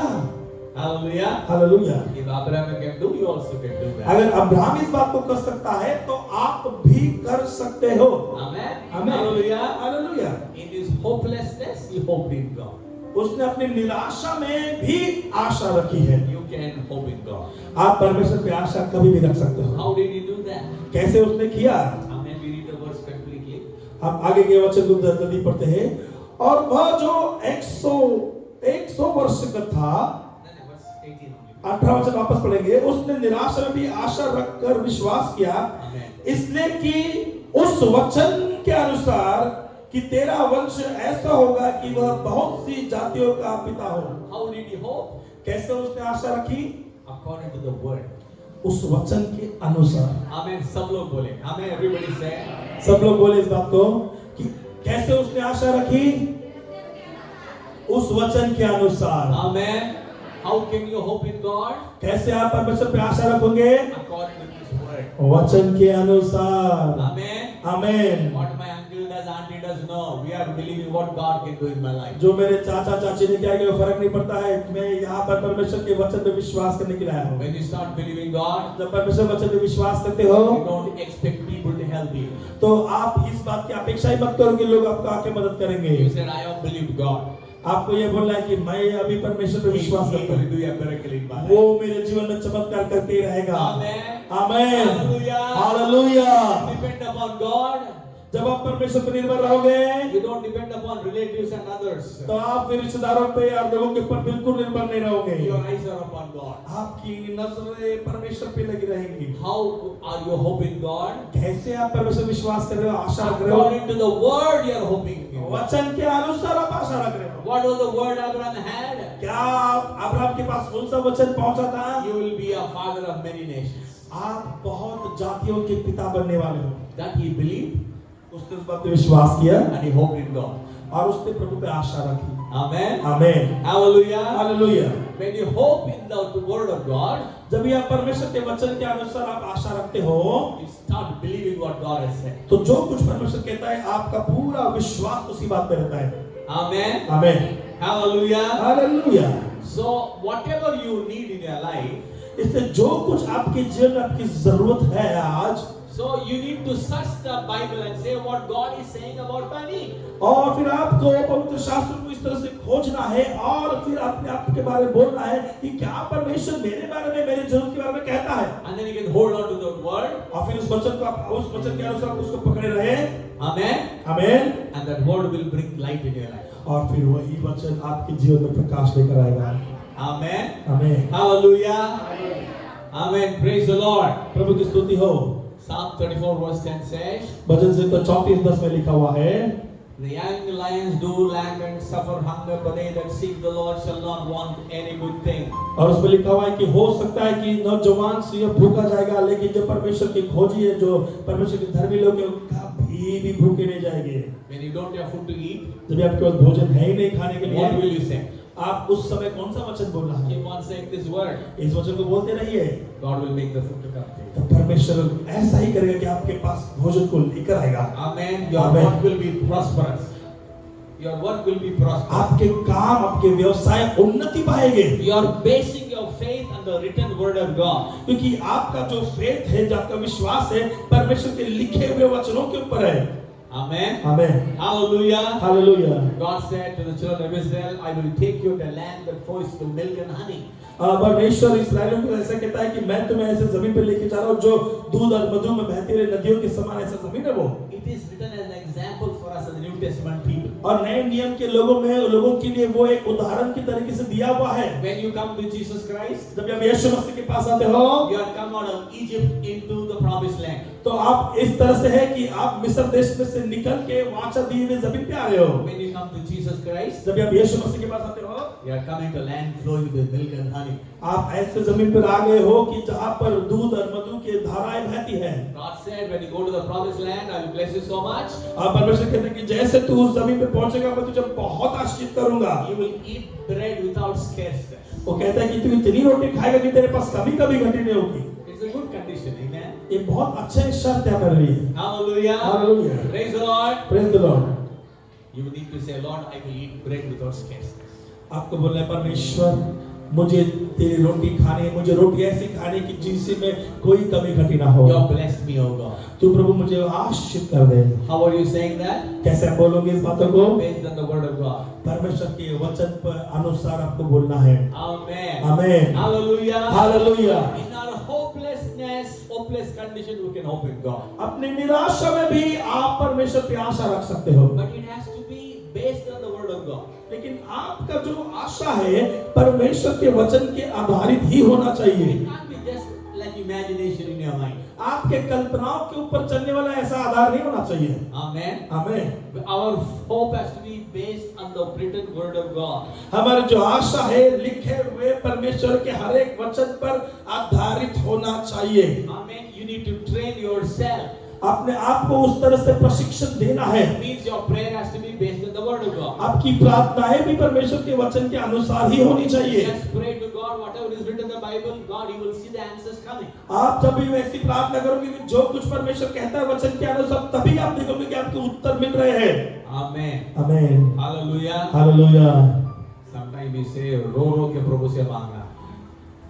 Hallelujah. Hallelujah. If Abraham can do, you also can do that. अगर अब्राहम इस बात को कर सकता है तो आप भी कर सकते हो। Amen. आमीन, Hallelujah. Hallelujah. In his hopelessness, he hoped in God. उसने अपनी निराशा में भी आशा रखी है। You can hope in God. आप परमेश्वर पे आशा कभी भी रख सकते हो। How did he do that? कैसे उसने किया? Amen. We read the verse completely. हम आगे के वचन को जल्दी पढ़ते हैं। और वह जो 100 वर्ष का था, Verse 18 only. 18 वचन वापस पढ़ेंगे। उसने निराशा में भी आशा रखकर विश्वास किया, Amen. इसलिए कि उस वचन के अनुसार कि तेरा वंश ऐसा होगा कि वह बहुत सी जातियों का पिता हो। How did he hope? कैसे उसने आशा रखी? According to the word. उस वचन के अनुसार। Amen. सब लोग बोले. Amen. Everybody say. सब लोग बोले इस बात को कि कैसे उसने आशा रखी? उस वचन के अनुसार। Amen. How can you hope in God? कैसे आप परमेश्वर पे आशा रखोगे? According to His word. वचन के अनुसार। Amen. आमीन। What my uncle does, auntie does, no. We are believing what God can do in my life. जो मेरे चाचा चाची ने क्या किया फर्क नहीं पड़ता है, मैं यहाँ पर परमेश्वर के वचन पे विश्वास करने के लिए आया हूँ। When you start believing God, जब परमेश्वर वचन पे विश्वास करते हो you don't expect people to help you. तो आप इस बात की अपेक्षा ही मत करो कि लोग आपको आके मदद करेंगे। You said, I have believed God. आपको ये बोलना है कि मैं अभी परमेश्वर पे He विश्वास करता will हूँ, do a miracle in my वो life. मेरे जीवन में चमत्कार करके ही रहेगा। Amen. आमीन, Hallelujah. Hallelujah. Depend upon God. जब आप परमेश्वर पर निर्भर रहोगे You don't depend upon relatives and others. तो आप फिर रिश्तेदारों पे या लोगों के ऊपर बिल्कुल निर्भर नहीं रहोगे। Your eyes are upon God. आपकी नजरें परमेश्वर पे लगी रहेंगी। How are you hoping God? कैसे आप परमेश्वर विश्वास कर रहे हो, आशा रख रहे हो? According to the word you are hoping in. वचन के अनुसार आप आशा रख रहे हो। What was the word Abraham had? क्या अब्राहम के पास कौन सा वचन पहुंचा था? You will be a father of many nations. आप बहुत जातियों के पिता बनने वाले हो। That he believed उसने उस बात पे विश्वास किया and he hoped in God. और उसने प्रभु पे आशा रखी। Amen. आमीन, Hallelujah. Hallelujah. When you hope in the word of God, जब ये आप परमेश्वर के वचन के अनुसार आप आशा रखते हो you start believing what God has said. तो जो कुछ परमेश्वर कहता है आपका पूरा विश्वास उसी बात पे रहता है। Amen. आमीन, Hallelujah. Hallelujah. So whatever you need in your life, इसलिए जो कुछ आपके जीवन में आपकी जरूरत है आज, so you need to search the Bible and say what God is saying about my need. और फिर आपको पवित्र शास्त्र को इस तरह से खोजना है और फिर अपने आप के बारे में बोलना है कि क्या परमेश्वर मेरे बारे में, मेरे जरूरत के बारे में कहता है। And then you can hold on to the word. और फिर उस वचन को आप उस वचन के अनुसार उसको पकड़े रहे। Amen. आमीन। And that word will bring light in your life. और फिर वही वचन आपके जीवन में प्रकाश लेकर आएगा। Amen. आमीन, Hallelujah. Amen. Praise the Lord. प्रभु की स्तुति हो। Psalm 34 verse 10 says, भजन से तो 34:10 में लिखा हुआ है, the young lions do lack and suffer hunger, but they that seek the Lord shall not want any good thing. और उसमें लिखा हुआ है कि हो सकता है कि नौजवान सिंह भूखा जाएगा, लेकिन जो परमेश्वर के खोजी है, जो परमेश्वर के धर्मी लोग हैं, कभी भी भूखे नहीं जाएंगे। When you don't have food to eat, जब आपके पास भोजन है ही नहीं खाने के what लिए, will you say? आप उस समय कौन सा वचन बोल रहा है? Keep on saying this word. इस वचन को बोलते रहिए, God will make the food to come to you. तो परमेश्वर ऐसा ही करेगा कि आपके पास भोजन को लेकर आएगा। Amen. Your Amen. work will be prosperous. Your work will be prosperous. आपके काम, आपके व्यवसाय उन्नति पाएंगे, You are basing your faith on the written word of God. क्योंकि आपका जो फेथ है, जो आपका विश्वास है, परमेश्वर के लिखे हुए वचनों के ऊपर है। Amen. Amen. Hallelujah. Hallelujah. God said to the children of Israel, I will take you to a land that flows with milk and honey. परमेश्वर इस्राएलियों को ऐसा कहता है कि मैं तुम्हें ऐसे जमीन पे लेके जा रहा हूँ जो दूध और मधु में बहती हुई नदियों के समान ऐसा जमीन है वो। It is written as an example for us as the New Testament people. और नए नियम के लोगों के लिए वो एक उदाहरण की तरीके से दिया हुआ है। When you come to Jesus Christ, जब आप यीशु मसीह के पास आते हो, you are come out of Egypt into the promised land. तो आप इस तरह से है कि आप मिस्र देश में से निकल के वाचा दी हुई जमीन पे आ रहे हो। When you come to Jesus Christ, जब आप यीशु मसीह के पास आते हो, you are coming to land flowing with milk and honey. आप ऐसे जमीन पर आ गए हो कि जहाँ पर दूध और मधु की धाराएं बहती हैं। God said, when you go to the promised land, I will bless you so much. आप परमेश्वर कहते हैं कि जैसे तू उस जमीन पे पहुंचेगा मैं तुझे बहुत आशीषित करूंगा। You will eat bread without scarceness. वो कहता है कि तू इतनी रोटी खाएगा कि तेरे पास कभी कभी घटी नहीं होगी। It's a good condition, amen. ये बहुत अच्छा शर्त है मेरे लिए। Hallelujah. Hallelujah. Praise the Lord. Praise the Lord. You will need to say, Lord, I will eat bread without scarceness. आपको बोलना है परमेश्वर मुझे तेरी रोटी खानी है, मुझे रोटी ऐसी खानी कि जिसमें कोई कमी घटी ना हो। You have blessed me, O God. तू प्रभु मुझे आशीषित कर दे। How are you saying that? कैसे आप बोलोगे इस बातों को? Based on the word of God. परमेश्वर के वचन पर अनुसार आपको बोलना है। Amen. Amen. Hallelujah. Hallelujah. In our hopeless condition, we can hope in God. अपनी निराशा में भी आप परमेश्वर पे आशा रख सकते हो। But it has to be based on the word of God. लेकिन आपका जो आशा है परमेश्वर के वचन के आधारित ही होना चाहिए। It can't be just like imagination in your mind. आपके कल्पनाओं के ऊपर चलने वाला ऐसा आधार नहीं होना चाहिए। Amen. Amen. Our hope has to be based on the written word of God. हमारी जो आशा है लिखे हुए परमेश्वर के हर एक वचन पर आधारित होना चाहिए। Amen. You need to train yourself. अपने आप को उस तरह से प्रशिक्षण देना है। It means your prayer has to be based on the word of God. आपकी प्रार्थनाएं भी परमेश्वर के वचन के अनुसार ही होनी चाहिए। Just pray to God whatever is written in the Bible. God, you will see the answers coming. आप जब भी वैसी प्रार्थना करोगे कि जो कुछ परमेश्वर कहता है वचन के अनुसार तभी आप देखोगे कि आपको उत्तर मिल रहे हैं। Amen. Amen. Hallelujah. Hallelujah. Sometimes we say रो के प्रभु से मांगना,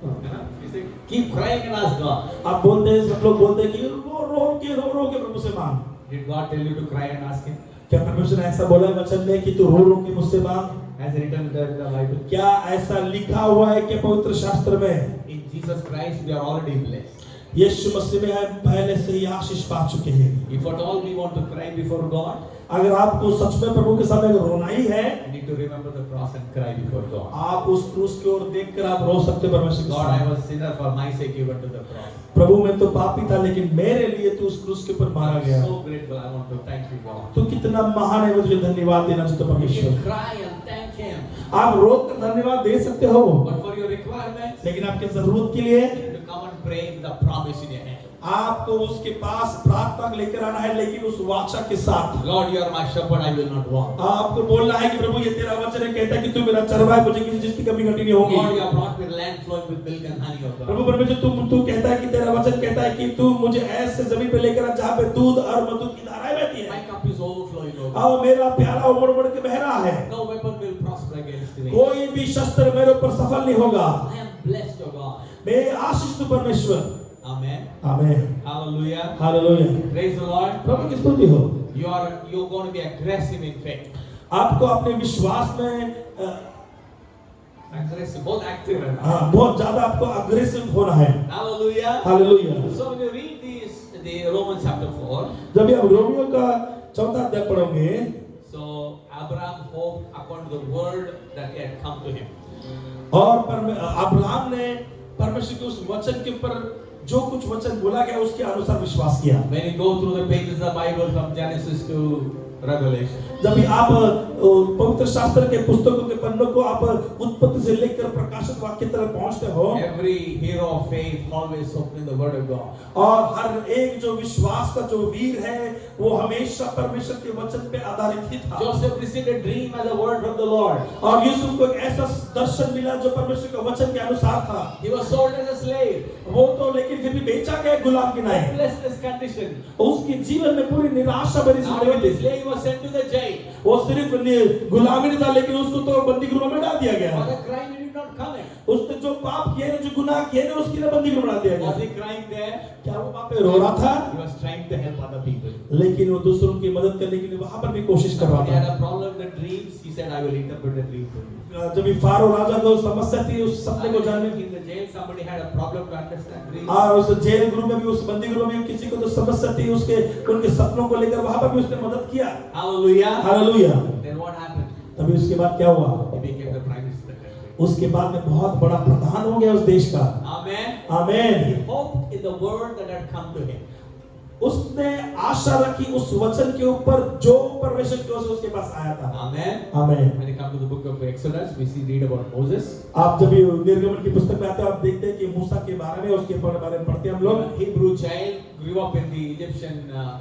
है ना? We say keep crying and ask God. आप बोलते हैं, सब लोग बोलते हैं कि रो के प्रभु से मांग। Did God tell you to cry and ask Him? क्या परमेश्वर ने ऐसा बोला है वचन में कि तू रो के मुझसे मांग? Has written in the Bible? क्या ऐसा लिखा हुआ है कि पवित्र शास्त्र में? In Jesus Christ we are already blessed. यीशु मसीह में हम पहले से ही आशीष पा चुके हैं। If at all we want to cry before God, अगर आपको सच में प्रभु के सामने रोना ही है, you need to remember the cross and cry before God. आप उस क्रूस की ओर देखकर आप रो सकते हैं परमेश्वर के God, I सामने। was sinner, for my sake you went to the cross. प्रभु मैं तो पापी था लेकिन मेरे लिए तू उस क्रूस के ऊपर मारा I'm गया। so grateful. I want to thank you, God. तू कितना महान है, मुझे धन्यवाद देना चाहता हूं You परमेश्वर। can cry and thank Him. आप रोकर धन्यवाद दे सकते हो, But for your requirements, लेकिन आपके जरूरत के लिए you need to come and pray with the promise in your hand. आपको उसके पास प्रार्थना लेकर आना है, लेकिन उस वाचा के साथ। Lord, you are my shepherd, I will not want. आपको बोलना है कि प्रभु ये तेरा वचन है, कहता है कि तू मेरा चरवाहा है, मुझे किसी चीज की कमी घटी नहीं होगी। God, you have brought me land flowing with milk and honey, O Prabhu God. परमेश्वर तू कहता है कि तेरा वचन कहता है कि तू मुझे ऐसे जमीन पे लेकर आ जहाँ पे दूध और मधु की धाराएं बहती My है। cup is overflowing, O God. और मेरा प्याला उमड़ के बह रहा है, No weapon will prosper against me. कोई भी शस्त्र मेरे ऊपर सफल नहीं होगा। I am blessed, O God. मैं आशीष तू परमेश्वर। Amen. Amen. Hallelujah. Hallelujah. Praise the Lord. प्रभु की स्तुति हो। You're going to be aggressive in faith. आपको अपने विश्वास में Aggressive, both active and बहुत ज्यादा आपको अग्रेसिव होना है। Hallelujah. Hallelujah. So when you read the Romans chapter 4, जब भी आप रोमियो का 4वां अध्याय पढ़ोगे, so Abraham hoped according to the word that had come to him. और अब्राहम ने परमेश्वर के उस वचन के ऊपर जो कुछ वचन बोला गया उसके अनुसार विश्वास किया। When you go through the pages of the Bible from Genesis to Revelation, जब भी आप पवित्र शास्त्र के पुस्तकों के पन्नों को आप उत्पत्ति से लेकर प्रकाशित वाक्य तक पहुंचते हो, every hero of faith always hoped in the word of God. और हर एक जो विश्वास का जो वीर है वो हमेशा परमेश्वर के वचन पे आधारित ही था। Joseph received a dream as a word from the Lord. और यूसुफ को एक ऐसा दर्शन मिला जो परमेश्वर के वचन के अनुसार था। He was sold as a slave. वो तो लेकिन फिर भी बेचा गया गुलाम की नाई। Hopeless condition. उसके जीवन में पूरी निराशा भरी Not जिंदगी only थी। slave, he was sent to the jail. वो सिर्फ गुलामी नहीं था लेकिन उसको तो बंदी गृह में डाल दिया For गया। the crime he did not commit. उसने जो जो पाप किए ने, जो गुनाह किए ने, उसके लिए बंदी को बना दिया Was गया। he crying there? क्या वो वहाँ पे रो रहा था? He was trying to help other people. लेकिन वो दूसरों की मदद करने के लिए वहाँ पर भी कोशिश कर रहा He had था। a problem with the dreams. He said, "I will interpret the dream for you." जब भी फारो राजा को समस्या थी उस सपने को जानने की, In the jail, somebody had a problem to understand dreams. और उस जेल गृह में भी, उस बंदी गृह में भी किसी को तो समस्या थी उसके उनके सपनों को लेकर, वहाँ पर भी उसने मदद किया। Hallelujah. Hallelujah. Then what happened? तभी उसके बाद क्या हुआ? He became the prime minister. उसके बाद में बहुत बड़ा प्रधान हो गया उस देश का। Amen. आमीन। He hoped in the word that had come to him. उसने आशा रखी उस वचन के ऊपर जो परमेश्वर की ओर से उसके पास आया था। Amen. आमीन। When you come to the book of Exodus, we read about Moses. आप जब ये निर्गमन की पुस्तक में आते हैं, आप देखते हैं कि मूसा के बारे में, उसके बारे में पढ़ते हैं हम लोग। Hebrew child grew up in the Egyptian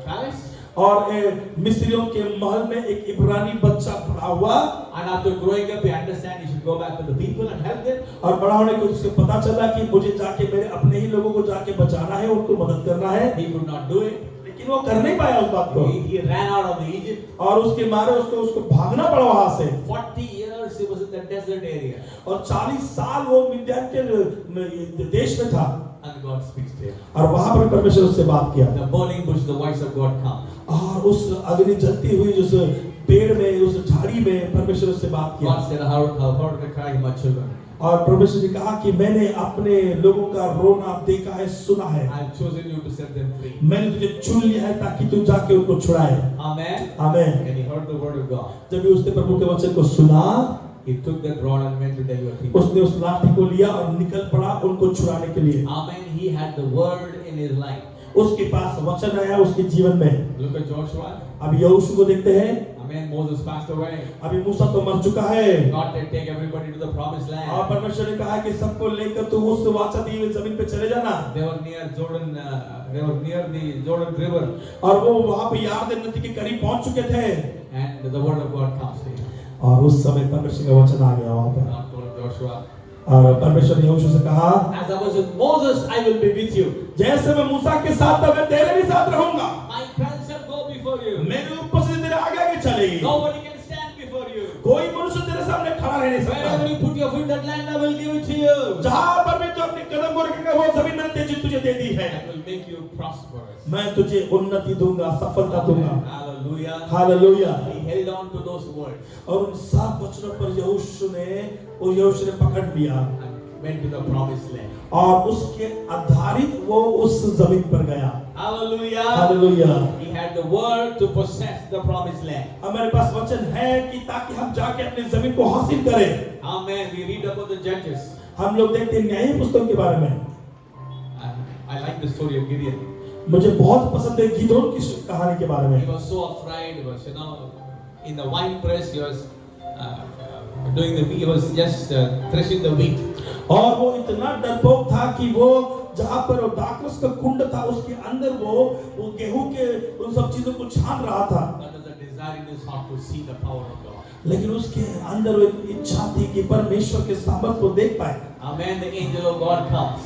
palace. और मिस्रियों के महल में एक इब्रानी बच्चा बड़ा हुआ, And after growing up, he understand he should go back to the people and help them. और बड़ा होने को उससे पता चला कि मुझे जाके मेरे अपने ही लोगों को जाके बचाना है, उनको मदद करना है। He could not do it. लेकिन वो कर नहीं पाया उस बात को, He ran out of the Egypt. और उसके मारे उसको भागना पड़ा वहां से। 40 years he was in the desert area. और 40 साल वो मिद्यान के देश में था, And God speaks to him. और वहां पर परमेश्वर उससे बात किया। The burning bush, the voice of God comes. और उस अग्नि जलती हुई उस पेड़ में, उस झाड़ी में परमेश्वर उससे बात किया। God said, "How heard the cry of my children. और परमेश्वर ने कहा कि मैंने अपने लोगों का रोना देखा है, सुना है। I have chosen you to set them free." मैंने तुझे चुन लिया है ताकि तू जाके उनको छुड़ाए। Amen. आमीन। And he heard the word of God. जब भी उसने प्रभु के वचन को सुना, He took that rod and went to deliver people. उसने उस लाठी को लिया और निकल पड़ा उनको छुड़ाने के लिए। Amen. He had the word in his life. उसके पास वचन आया उसके जीवन में। Look at Joshua. अब यहोशू को देखते हैं। Amen. Moses passed away. अभी मूसा तो मर चुका है, God said, "Take everybody to the promised और land." परमेश्वर ने कहा कि सबको लेकर तू उस वाचा दी हुई जमीन पे चले जाना। They were near Jordan. They were near the Jordan River, और वो वहां पे यरदन नदी के करीब पहुंच चुके थे, and the word of God comes to him. और उस समय परमेश्वर का वचन आ गया वहां पर। God told Joshua, और परमेश्वर ने यहोशू से कहा, "As I was with Moses, I will be with you. जैसे मैं मूसा के साथ था, मैं तेरे भी साथ रहूंगा। My presence shall go before you. मेरी उपस्थिति तेरे आगे आगे चलेगी। Nobody can stand before you. कोई मनुष्य तेरे सामने खड़ा रह नहीं Wherever सकता। you put your foot, that land I will give it to you. जहां पर भी तू अपने कदम को रखेगा, वो जमीन मैंने तुझे दे दी है। I will make you prosperous." मैं तुझे उन्नति दूंगा, सफलता दूंगा। Hallelujah. Hallelujah. He held on to those words और उन 7 वचनों पर यहोशू ने पकड़ लिया, and went to the promised land. और उसके आधारित वो उस जमीन पर गया। Hallelujah. Hallelujah. He had the word to possess the promised land. हमारे पास वचन है कि ताकि हम जाके अपनी जमीन को हासिल करें। Amen. We read about the judges. हम लोग देखते हैं न्याय पुस्तक के बारे में। And I like the story of Gideon. मुझे बहुत पसंद है गिदोन की कहानी के बारे He में। was so afraid. He was, in the wine press. He was he was just threshing the wheat. और वो इतना डरपोक था कि वो जहाँ पर दाखरस का कुंड था, उसके अंदर वो गेहूं के उन सब चीजों को छान रहा था। That was a desire in his heart to see the power of God. लेकिन उसके अंदर वो एक इच्छा थी कि परमेश्वर के सामर्थ को देख पाए। Amen. The angel of God comes.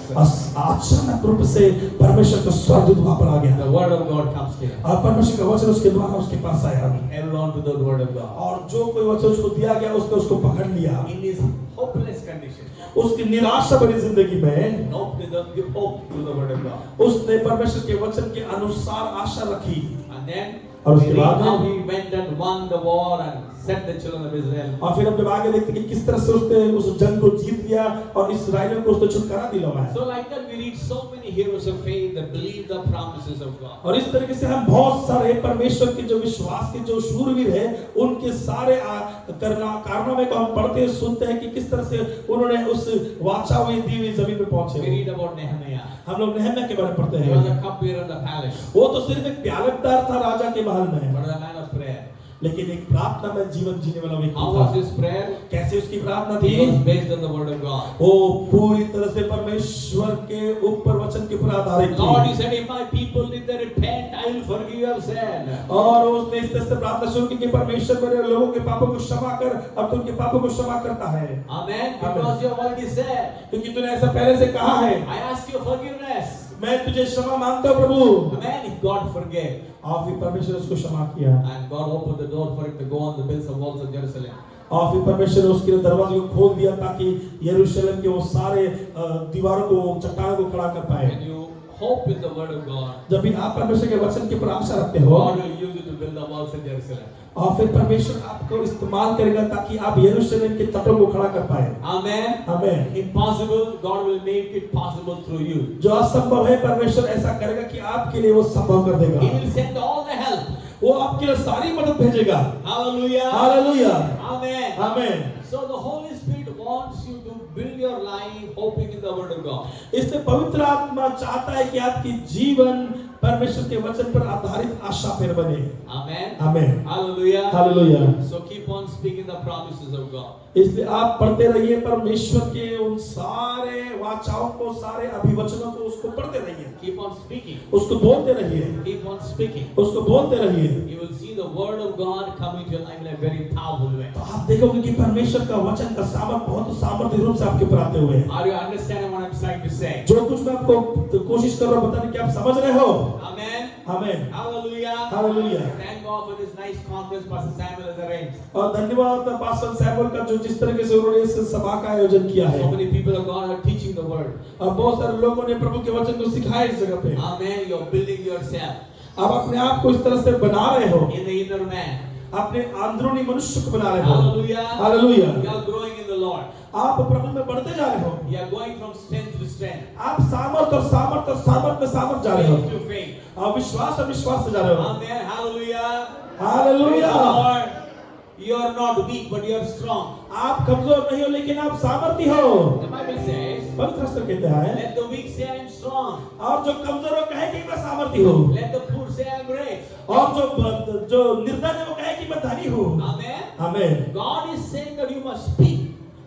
अचानक रूप से परमेश्वर का स्वर्गदूत वहां पर आ गया, The word of God comes to him. और परमेश्वर का वचन उसके द्वारा उसके पास आया, He held on to the word of God. और जो कोई वचन उसको दिया गया उसने उसको पकड़ लिया। In his hopeless condition, उसकी निराशा भरी जिंदगी में hope did not give hope to the word of God. उसने परमेश्वर के वचन के अनुसार आशा रखी। And then और we उसके read बाद how he went and won the war and set the children of Israel. और फिर हम जब आगे देखते हैं कि किस तरह से उसने उस जंग को जीत लिया और इस्राएलियों को उसने छुटकारा दिलवाया। So like that we read so many heroes of faith that believe the promises of God. और इस तरीके से हम बहुत सारे परमेश्वर के जो विश्वास के जो शूरवीर हैं, उनके सारे कारनामे को हम पढ़ते सुनते हैं कि किस तरह से उन्होंने उस वाचा हुई दी हुई जमीन पे We पहुंचे। read about Nehemiah. हम लोग नेहम्याह के बारे में पढ़ते He was हैं। a cupbearer in the palace, वो तो सिर्फ एक प्यालकदार था राजा के महल में, but a man of prayer. लेकिन एक प्रार्थना में जीवन जीने वाला व्यक्ति How was था। his prayer? कैसे उसकी प्रार्थना He was थी? based on the word of God. वो पूरी तरह से परमेश्वर के ऊपर वचन के ऊपर आधारित Lord, he थी। said, if my people did they repent, I will forgive your sin. और उसने इस तरह से प्रार्थना शुरू की कि परमेश्वर मेरे लोगों के पापों को क्षमा कर, अब तू उनके पापों को क्षमा करता है। Amen. Because you have already said, क्योंकि तूने ऐसा पहले से कहा है, I ask your forgiveness. मैं तुझे क्षमा मांगता हूँ प्रभु। Amen. God forgave. और फिर परमेश्वर ने उसको क्षमा किया, And God opened the door for him to go on the bills of walls of Jerusalem. और फिर परमेश्वर ने उसके लिए दरवाजे को खोल दिया ताकि यरूशलेम के वो सारे दीवारों को, चट्टानों को खड़ा कर पाए। When you hope in the word of God, जब भी आप परमेश्वर के वचन के ऊपर आशा रखते हो, God will use it to build the walls in Jerusalem. और फिर परमेश्वर आपको इस्तेमाल करेगा ताकि आप यरूशलेम के तटों को खड़ा कर पाए। Amen. आमीन। Impossible, God will make it possible through you. जो असंभव है परमेश्वर ऐसा करेगा कि आपके लिए वो संभव कर देगा। He will send all the help. वो आपके लिए सारी मदद भेजेगा। Hallelujah. हालेलुया। Amen. आमीन। So the Holy Spirit wants you to build your life hoping in the word of God. इसलिए पवित्र आत्मा चाहता है कि आपकी जीवन परमेश्वर के वचन पर आधारित आशा पर बने। Amen. आमीन। Hallelujah. Hallelujah. So keep on speaking the promises of God. इसलिए आप पढ़ते रहिए परमेश्वर के उन सारे वाचाओं को, सारे अभिवचनों को उसको पढ़ते रहिए। Keep on speaking. उसको बोलते रहिए। Keep on speaking. उसको बोलते रहिए। You will see the word of God coming to your life in a very powerful way. तो आप देखोगे कि परमेश्वर का वचन का सामर्थ बहुत सामर्थ्य रूप से आपके ऊपर आते हुए है। Are you understanding what I'm trying to say? जो कुछ मैं आपको कोशिश कर रहा हूँ बताने की आप समझ रहे हो? Amen. आमीन। Hallelujah. Hallelujah. Thank God for this nice conference Pastor Samuel has arranged. और धन्यवाद पास्टर सैमुअल का जो जिस तरीके से उन्होंने इस सभा का आयोजन किया है। So many people of God are teaching the word. और बहुत सारे लोगों ने प्रभु के वचन को सिखाया इस जगह पे। Amen. You're building yourself आप अपने आप को इस तरह से बना रहे हो, in the inner man. अपने अंदरूनी मनुष्य को बना रहे हो। Hallelujah. Hallelujah. You are growing in the Lord. आप प्रभु में बढ़ते जा रहे हो। You are going from strength to strength. आप सामर्थ और सामर्थ और सामर्थ में सामर्थ जा रहे Faith हो। to faith. आप विश्वास और विश्वास से जा रहे हो। Amen. Hallelujah. Hallelujah. Praise the Lord. You are not weak, but you are strong. आप कमजोर नहीं हो लेकिन आप सामर्थी हो। The Bible says, पवित्र शास्त्र कहते हैं, let the weak say I am strong. और जो कमजोर हो कहे कि मैं सामर्थी हूँ, Let the poor say I am rich. और जो निर्धन है वो कहे कि मैं धनी हूँ। Amen. आमीन। God is saying that you must speak.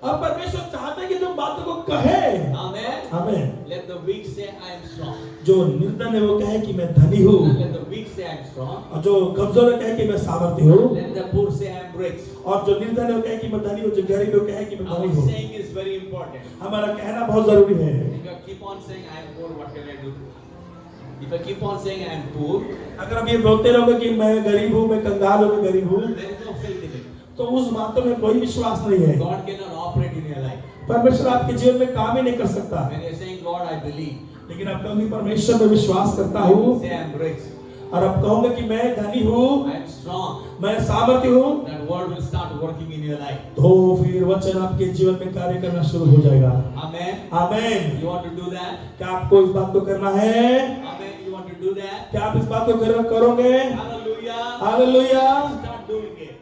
अब परमेश्वर चाहता है कि तुम बातों को कहे। Amen. आमीन। Let the weak say I am strong. जो निर्धन है वो कहे कि मैं धनी हूँ, And let the weak say I am strong. और जो कमजोर है कहे कि मैं सामर्थी हूँ, Let the poor say I am rich. और जो निर्धन है वो कहे कि मैं धनी हूँ, जो गरीब है वो कहे कि मैं Our धनी हूँ। saying is very important. हमारा कहना बहुत जरूरी है। If you keep on saying I am poor, what can I do? If I keep on saying I am poor, अगर आप ये बोलते रहोगे कि मैं गरीब हूँ, मैं कंगाल हूँ, मैं गरीब हूँ, there is no faith in it. तो उस बातों में कोई विश्वास नहीं है। God cannot operate in your life. परमेश्वर आपके जीवन में काम ही नहीं कर सकता। When you are saying, Lord, I believe, लेकिन आप कहोगे परमेश्वर में विश्वास करता you हूँ, say I am rich, और आप कहोगे कि मैं धनी हूँ, I am strong, मैं सामर्थ्य हूँ, that word will start working in your life. तो फिर वचन आपके जीवन में कार्य करना शुरू हो जाएगा। Amen. आमीन। You want to do that? क्या आपको इस बात को करना है? Amen. You want to do that? क्या आप इस बात को करोगे? Hallelujah. Hallelujah. Start doing it.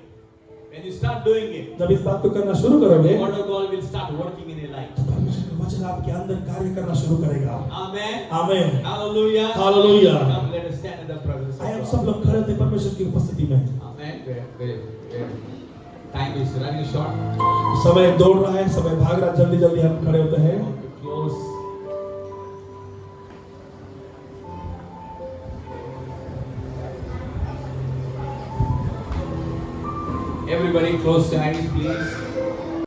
When you start doing it, जब इस बात को करना शुरू करोगे, the word of God will start working in your life. तो परमेश्वर का वचन आपके अंदर कार्य करना शुरू करेगा। Amen. आमीन। Hallelujah. Hallelujah. Come, let us stand in the presence आइए हम of सब God. लोग खड़े थे परमेश्वर की उपस्थिति में। Amen. Very. Time is running short. समय दौड़ रहा है, समय भाग रहा है, जल्दी जल्दी हम खड़े होते I हैं। want to close. Everybody close your eyes, please.